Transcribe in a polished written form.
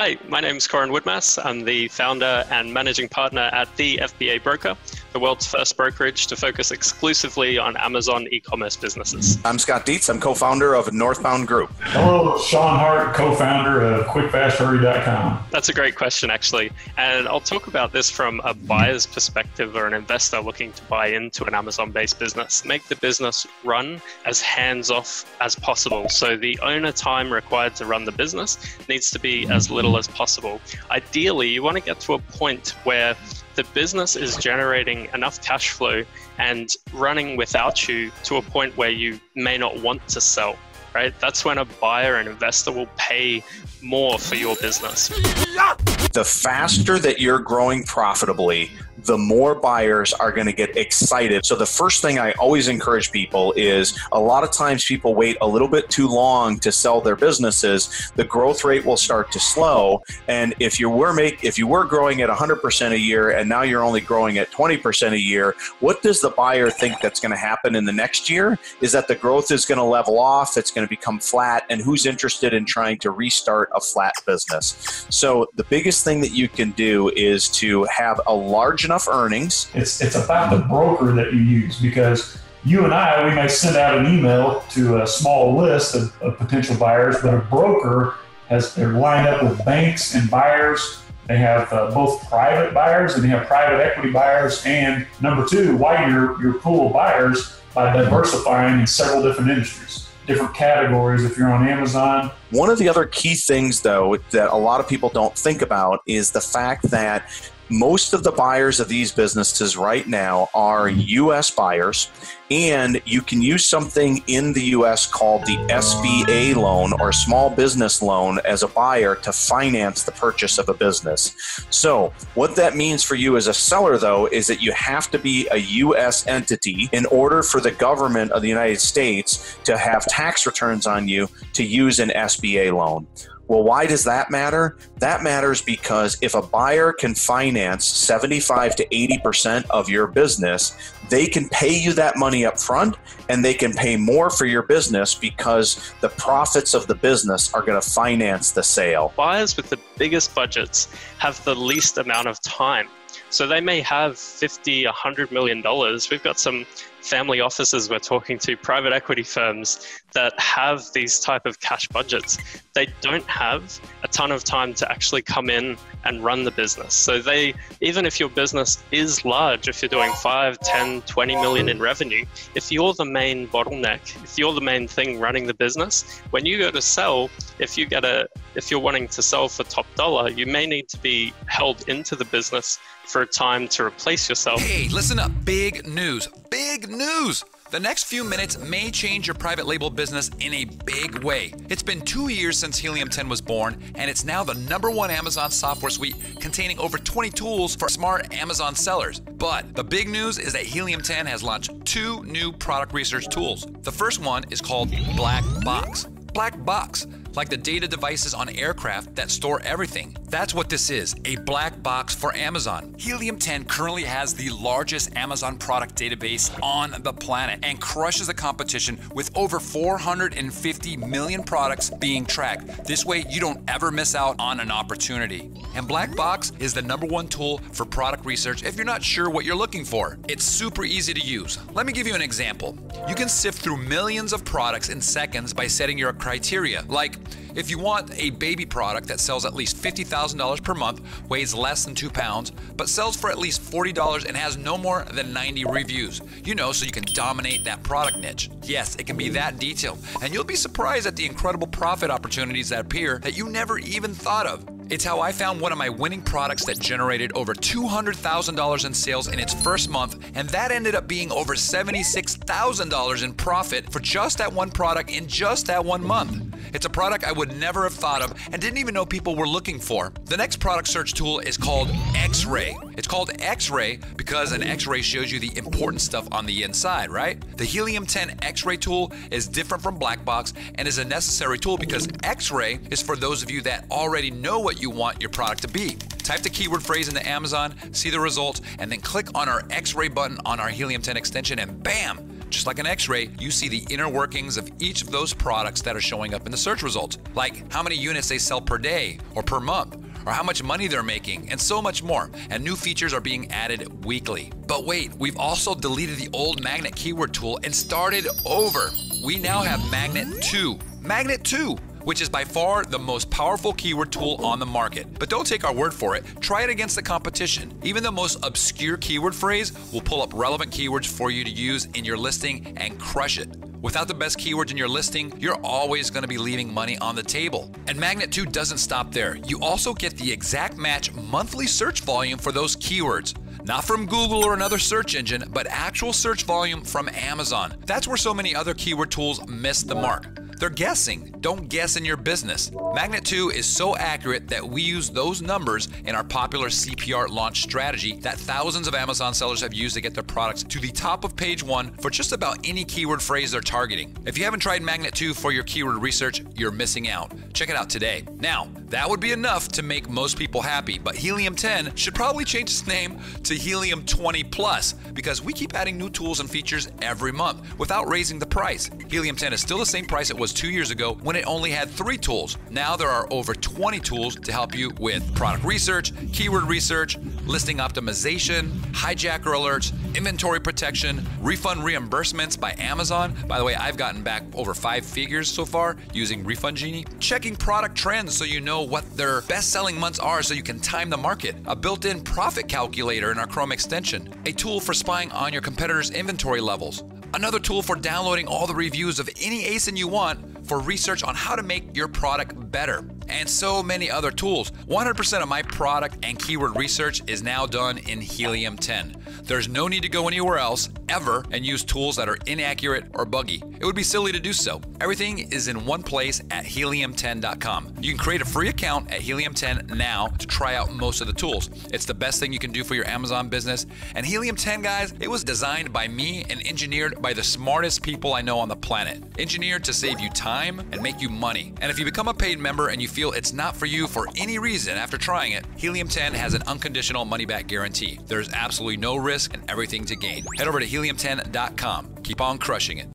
Hi, my name is Coran Woodmass. I'm the founder and managing partner at the FBA Broker, the world's first brokerage to focus exclusively on Amazon e-commerce businesses. I'm Scott Deets. I'm co-founder of Northbound Group. Hello, Shawn Hart, co-founder of QuickFastHurry.com. That's a great question, actually. And I'll talk about this from a buyer's perspective or an investor looking to buy into an Amazon-based business. Make the business run as hands-off as possible. So the owner time required to run the business needs to be as little as possible. Ideally, you want to get to a point where the business is generating enough cash flow and running without you to a point where you may not want to sell, right? That's when a buyer and investor will pay more for your business. The faster that you're growing profitably, the more buyers are going to get excited. So the first thing I always encourage people is a lot of times people wait a little bit too long to sell their businesses. The growth rate will start to slow. And if you were growing at 100% a year and now you're only growing at 20% a year, what does the buyer think that's going to happen in the next year? Is that the growth is going to level off, it's going to become flat, and who's interested in trying to restart a flat business? So the biggest thing that you can do is to have a large enough earnings. It's about the broker that you use, because you and we may send out an email to a small list of potential buyers, but a broker they're lined up with banks and buyers. They have both private buyers and they have private equity buyers. And number two, widen your pool of buyers by diversifying in several different industries, different categories if you're on Amazon. One of the other key things, though, that a lot of people don't think about is the fact that most of the buyers of these businesses right now are U.S. buyers, and you can use something in the U.S. called the SBA loan or small business loan as a buyer to finance the purchase of a business. So what that means for you as a seller, though, is that you have to be a U.S. entity in order for the government of the United States to have tax returns on you to use an SBA loan. Well, why does that matter? That matters because if a buyer can finance 75 to 80% of your business, they can pay you that money up front and they can pay more for your business because the profits of the business are going to finance the sale. Buyers with the biggest budgets have the least amount of time. So they may have $50, $100 million. We've got some family offices we're talking to, private equity firms that have these type of cash budgets. They don't have a ton of time to actually come in and run the business. So even if your business is large, if you're doing 5, 10, 20 million in revenue, if you're the main bottleneck, if you're the main thing running the business, when you go to sell, if you're wanting to sell for top dollar, you may need to be held into the business for a time to replace yourself. Hey, listen up. Big news. Big news. The next few minutes may change your private label business in a big way. It's been 2 years since Helium 10 was born, and it's now the #1 Amazon software suite containing over 20 tools for smart Amazon sellers. But the big news is that Helium 10 has launched 2 new product research tools. The first one is called BLACKBOX. BLACKBOX, like the data devices on aircraft that store everything. That's what this is, a black box for Amazon. Helium 10 currently has the largest Amazon product database on the planet and crushes the competition with over 450 million products being tracked. This way, you don't ever miss out on an opportunity. And BLACKBOX is the #1 tool for product research if you're not sure what you're looking for. It's super easy to use. Let me give you an example. You can sift through millions of products in seconds by setting your criteria. Like, if you want a baby product that sells at least $50,000 per month, weighs less than 2 pounds, but sells for at least $40 and has no more than 90 reviews, so you can dominate that product niche. Yes, it can be that detailed, and you'll be surprised at the incredible profit opportunities that appear that you never even thought of. It's how I found one of my winning products that generated over $200,000 in sales in its first month, and that ended up being over $76,000 in profit for just that one product in just that 1 month. It's a product I would never have thought of and didn't even know people were looking for. The next product search tool is called X-Ray. It's called X-Ray because an X-ray shows you the important stuff on the inside, right? The Helium 10 X-Ray tool is different from BLACKBOX and is a necessary tool because X-Ray is for those of you that already know what you want your product to be. Type the keyword phrase into Amazon, see the results, and then click on our X-Ray button on our Helium 10 extension and bam! Just like an x-ray, you see the inner workings of each of those products that are showing up in the search results, like how many units they sell per day or per month, or how much money they're making, and so much more. And new features are being added weekly. But wait, we've also deleted the old Magnet keyword tool and started over. We now have Magnet 2. Magnet 2, which is by far the most powerful keyword tool on the market. But don't take our word for it. Try it against the competition. Even the most obscure keyword phrase will pull up relevant keywords for you to use in your listing and crush it. Without the best keywords in your listing, you're always going to be leaving money on the table. And Magnet 2 doesn't stop there. You also get the exact match monthly search volume for those keywords. Not from Google or another search engine, but actual search volume from Amazon. That's where so many other keyword tools miss the mark. They're guessing. Don't guess in your business. Magnet 2 is so accurate that we use those numbers in our popular CPR launch strategy that thousands of Amazon sellers have used to get their products to the top of page 1 for just about any keyword phrase they're targeting. If you haven't tried Magnet 2 for your keyword research, you're missing out. Check it out today. Now, that would be enough to make most people happy, but Helium 10 should probably change its name to Helium 20 Plus because we keep adding new tools and features every month without raising the price. Helium 10 is still the same price it was 2 years ago when it only had 3 tools. Now there are over 20 tools to help you with product research, keyword research, listing optimization, hijacker alerts, inventory protection, refund reimbursements by Amazon. By the way, I've gotten back over 5 figures so far using Refund Genie. Checking product trends so you know what their best-selling months are so you can time the market. A built-in profit calculator in our Chrome extension. A tool for spying on your competitors' inventory levels. Another tool for downloading all the reviews of any ASIN you want for research on how to make your product better. And so many other tools. 100% of my product and keyword research is now done in Helium 10. There's no need to go anywhere else, ever, and use tools that are inaccurate or buggy. It would be silly to do so. Everything is in one place at helium10.com. You can create a free account at Helium 10 now to try out most of the tools. It's the best thing you can do for your Amazon business. And Helium 10, guys, it was designed by me and engineered by the smartest people I know on the planet. Engineered to save you time and make you money. And if you become a paid member and you feel it's not for you for any reason after trying it, Helium 10 has an unconditional money-back guarantee. There's absolutely no risk and everything to gain. Head over to helium10.com. Keep on crushing it.